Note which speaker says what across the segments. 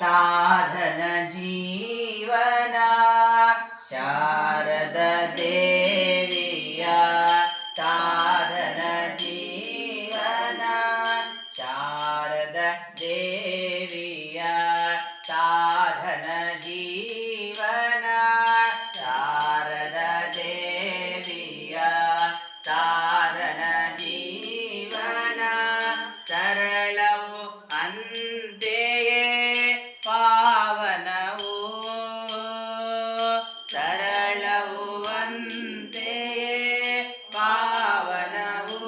Speaker 1: ಸಾಧನ ಜೀವನ ಶಾರದ ದೇವಿಯ ಸಾಧನ ಜೀವನ ಶಾರದ ದೇವಿಯ ಸಾಧನ ಜೀವನ ಶಾರದ ದೇವಿಯ ಸಾಧನ ಜೀವನ ಸರಳವು ಅಂತೆಯೇ ಪಾವನವು ಸರಳವು ಅಂತೆಯೇ ಪಾವನವು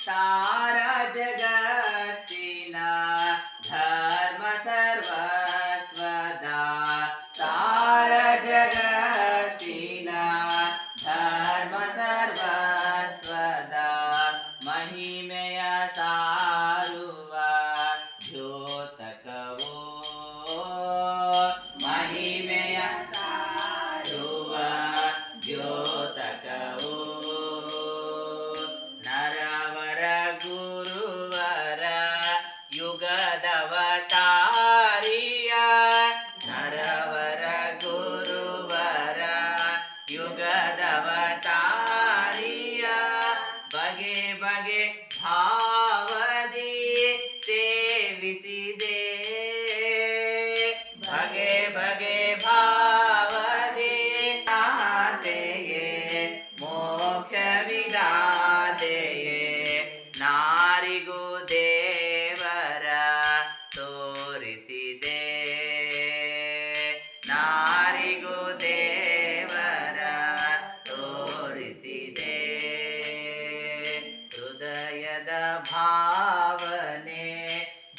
Speaker 1: ಸಾರಾ ಜಗತ್ತಿನ ಧರ್ಮ ಸರ್ವಸ್ವದ ಸಾರಾ ಜಗತ್ತಿನ ಧರ್ಮ ಸರ್ವಸ್ವದ ಮಹಿಮೆಯ ಸಾರುವ ದ್ಯೋತಕವೋ ಮಹಿಮೆಯ ಸಾರುವ ದ್ಯೋತಕವೋ ನರವರ ಗುರುವರ ಯುಗದವತಾರಿಯ ನರವರ ಗುರುವರ ಯುಗದವತಾರಿಯ ಬಗೆ ಬಗೆ ಭಾವದಿ ಸೇವಿಸಿದೆ ಬಗೆ ಬಗೆ ಭಾವದಿ ಆತೆಯೇ ಮೋಕ್ಷವಿದಾತೆಯೇ ನಾರಿಗೂ ದೇವರ ತೋರಿಸಿದೆ ನಾರಿಗೂ ದೇವರ ತೋರಿಸಿದೆ ಹೃದಯದ ಭಾವನೆ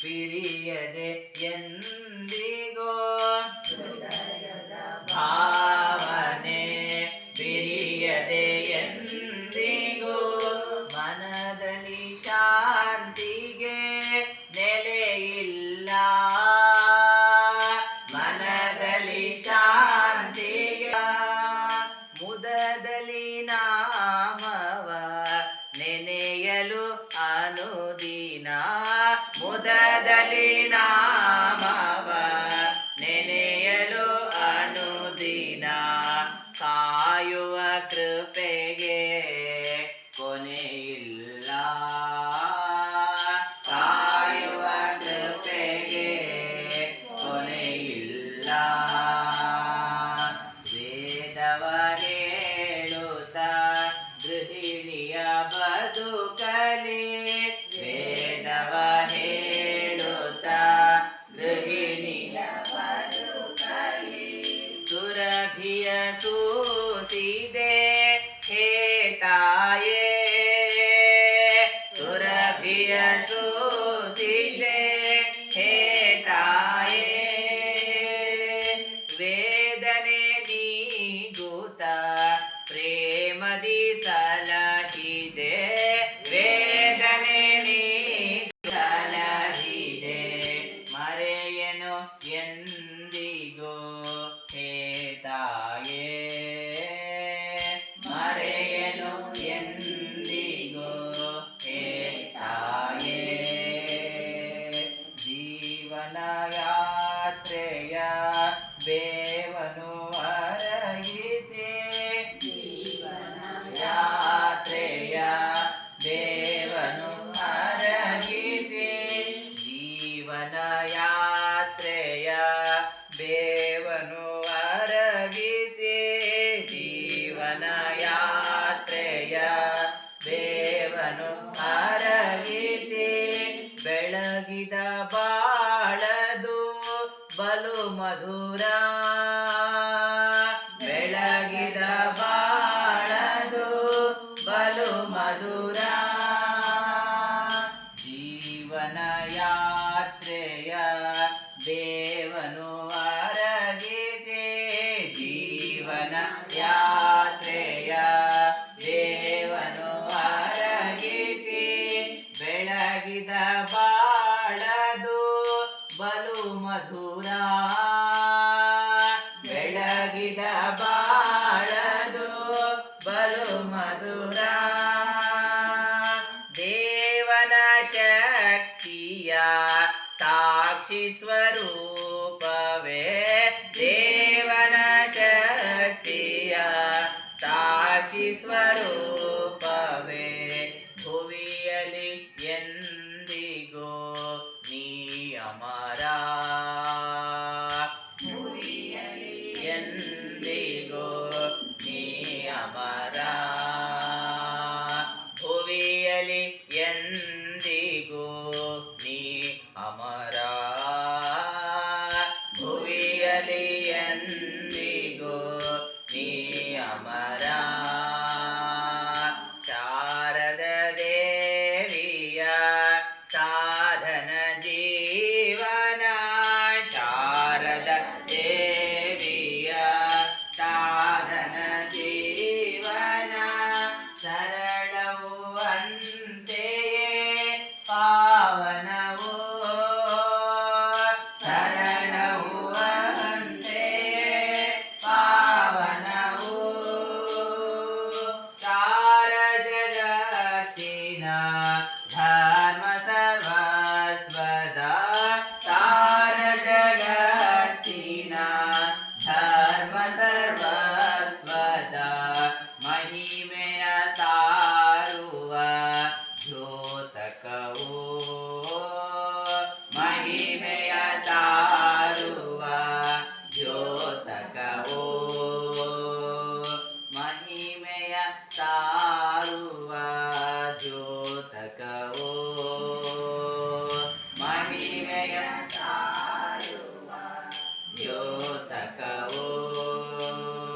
Speaker 1: ಬಿರಿಯದೆ ಎಂದಿಗೋ ಹೃದಯದ ಭಾವನೆ ಬಿರಿಯದೆ ಎಂದಿಗೋ ಮನದಲ್ಲಿ ಶಾಂತಿಗೆ ನೆಲೆಯಿಲ್ಲ ಮನದಲ್ಲಿ ಶಾಂತಿಗೆ ಮುದದಲ್ಲಿ ನಾಮವ ನೆನೆಯಲು ಅನುದಿನ ಮುದದಲ್ಲಿ ನಾಮವ ನೆನೆಯಲು ಅನುದಿನ ಕಾಯುವ ಕೃಪೆಗೆ ಕೊನೆಯಿಲ್ಲ ಕಾಯುವ ಕೃಪೆಗೆ ಕೊನೆಯಿಲ್ಲ ವೇದವ ಹೇಳುತ್ತ ಗೃಹಿಣಿಯ ಬದುಕಲಿ ವೇದವ ಹೇಳುತ್ತ ಗೃಹಿಣಿಯ ಬದುಕಲಿ ಸುರಭಿಯ ಸೂಸಿದೆ ಹೇ ತಾಯೇ ಸುರಭಿಯ ಸೂಸಿದೆ ಹೇ ತಾಯೇ ವೇದನೆ ನೀಗುತ್ತ ಪ್ರೇಮದಿ ಸಲಹಿದೆ ವೇದನೆ ಸಲಹಿದೆ ಮರೆಯನು ಎಂದಿಗೂ ಹೇ ತಾಯೇ ಮರೆಯನು ಎಂದಿಗೂ ಹೇ ತಾಯೇ ಜೀವನ ಯಾತ್ರೆಯ ಬೇವನು ಅರಗಿಸಿ ಜೀವನ ಯಾತ್ರೆಯ ಬೇವನು ಅರಗಿಸಿ ಜೀವನ ಯಾತ್ರೆಯ ಬೇವನು ಅರಗಿಸಿ ಜೀವನ ಯಾತ್ರೆಯ ಬೇವನು ಅರಗಿಸಿ ಬೆಳಗಿದ ಬಾಳದು ಬಲು ಮಧುರ ಬೆಳಗಿದ ಬಾಳದು ಬಲು ಮಧುರ ಜೀವನ ಯಾತ್ರೆಯ ಬೇವನು ಅರಗಿಸಿ ಜೀವನ ಯಾತ್ರೆಯ ಬೇವನು ಅರಗಿಸಿ ಬೆಳಗಿದ ಬಾಳದು ಬಲು ಮಧುರ ಬೆಳಗಿದ ಬಾಳದು ಬಲು ಮಧುರ ದೇವನ ಶಕ್ತಿಯ ಸಾಕ್ಷಿ ಸ್ವರೂಪವೇ ದೇವನ ಶಕ್ತಿಯ ಸಾಕ್ಷಿ ಸ್ವರೂಪವೇ ಭುವಿಯಲಿ ಎಂದಿಗೂ ನೀ ಅಮರ ಭುವಿಯಲಿ ಎಂದಿಗೂ ನೀ ಅಮರ ಭುವಿಯಲಿ ಎಂದಿಗೂ ನೀ ಅಮರ ಭುವಿಯಲಿ ಎಂದಿಗೂ ನೀ ಅಮರ ಶಾರದ ದೇವಿಯ ಸಾಧನ ಜೀವನ ಶಾರದ ದೇವಿಯ ಸಾಧನ ಜೀವನ ಸರಳವು ಅಂತೆಯೇ ಪಾವನವು ಸರಳವು ಅಂತೆಯೇ ಪಾವನವು ಸಾರ ಜಗತ್ತಿನ